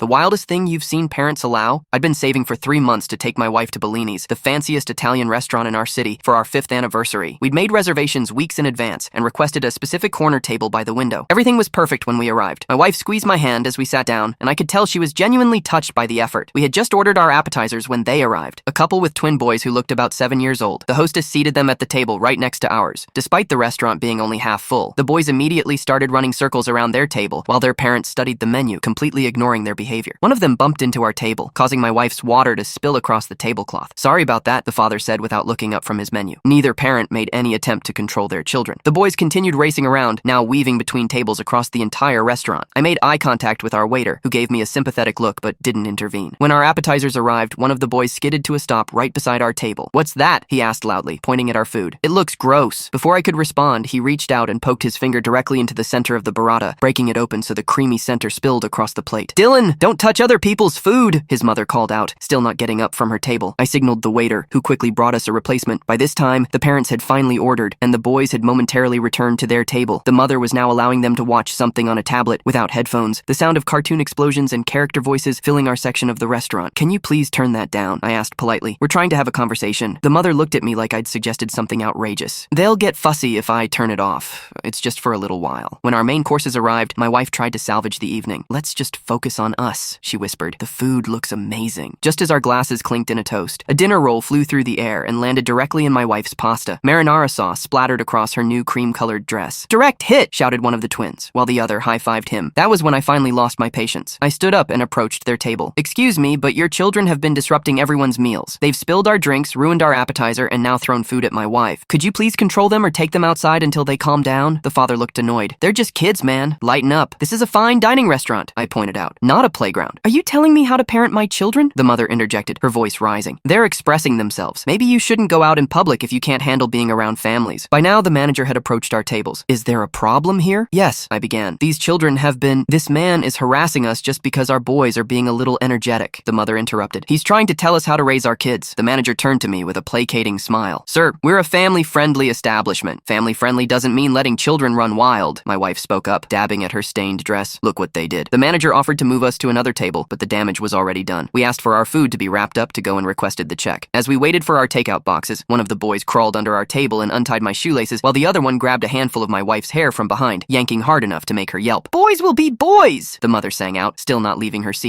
The wildest thing you've seen parents allow? I'd been saving for 3 months to take my wife to Bellini's, the fanciest Italian restaurant in our city, for our 5th anniversary. We'd made reservations weeks in advance and requested a specific corner table by the window. Everything was perfect when we arrived. My wife squeezed my hand as we sat down, and I could tell she was genuinely touched by the effort. We had just ordered our appetizers when they arrived. A couple with twin boys who looked about 7 years old. The hostess seated them at the table right next to ours. Despite the restaurant being only half full, the boys immediately started running circles around their table while their parents studied the menu, completely ignoring their behavior. One of them bumped into our table, causing my wife's water to spill across the tablecloth. "Sorry about that," the father said without looking up from his menu. Neither parent made any attempt to control their children. The boys continued racing around, now weaving between tables across the entire restaurant. I made eye contact with our waiter, who gave me a sympathetic look but didn't intervene. When our appetizers arrived, one of the boys skidded to a stop right beside our table. "What's that?" he asked loudly, pointing at our food. "It looks gross." Before I could respond, he reached out and poked his finger directly into the center of the burrata, breaking it open so the creamy center spilled across the plate. "Dylan, don't touch other people's food," his mother called out, still not getting up from her table. I signaled the waiter, who quickly brought us a replacement. By this time, the parents had finally ordered, and the boys had momentarily returned to their table. The mother was now allowing them to watch something on a tablet without headphones, the sound of cartoon explosions and character voices filling our section of the restaurant. "Can you please turn that down?" I asked politely. "We're trying to have a conversation." The mother looked at me like I'd suggested something outrageous. "They'll get fussy if I turn it off. It's just for a little while." When our main courses arrived, my wife tried to salvage the evening. "Let's just focus on us," she whispered. "The food looks amazing." Just as our glasses clinked in a toast, a dinner roll flew through the air and landed directly in my wife's pasta. Marinara sauce splattered across her new cream-colored dress. "Direct hit!" shouted one of the twins, while the other high-fived him. That was when I finally lost my patience. I stood up and approached their table. "Excuse me, but your children have been disrupting everyone's meals. They've spilled our drinks, ruined our appetizer, and now thrown food at my wife. Could you please control them or take them outside until they calm down?" The father looked annoyed. "They're just kids, man. Lighten up. This is a fine dining restaurant," I pointed out, "not a playground." "Are you telling me how to parent my children?" the mother interjected, her voice rising. "They're expressing themselves. Maybe you shouldn't go out in public if you can't handle being around families." By now, the manager had approached our tables. "Is there a problem here?" "Yes," I began. "These children have been... This man is harassing us just because our boys are being a little energetic," the mother interrupted. "He's trying to tell us how to raise our kids." The manager turned to me with a placating smile. "Sir, we're a family-friendly establishment. Family-friendly doesn't mean letting children run wild," my wife spoke up, dabbing at her stained dress. "Look what they did." The manager offered to move us to another table, but the damage was already done. We asked for our food to be wrapped up to go and requested the check. As we waited for our takeout boxes, one of the boys crawled under our table and untied my shoelaces, while the other one grabbed a handful of my wife's hair from behind, yanking hard enough to make her yelp. "Boys will be boys!" the mother sang out, still not leaving her seat.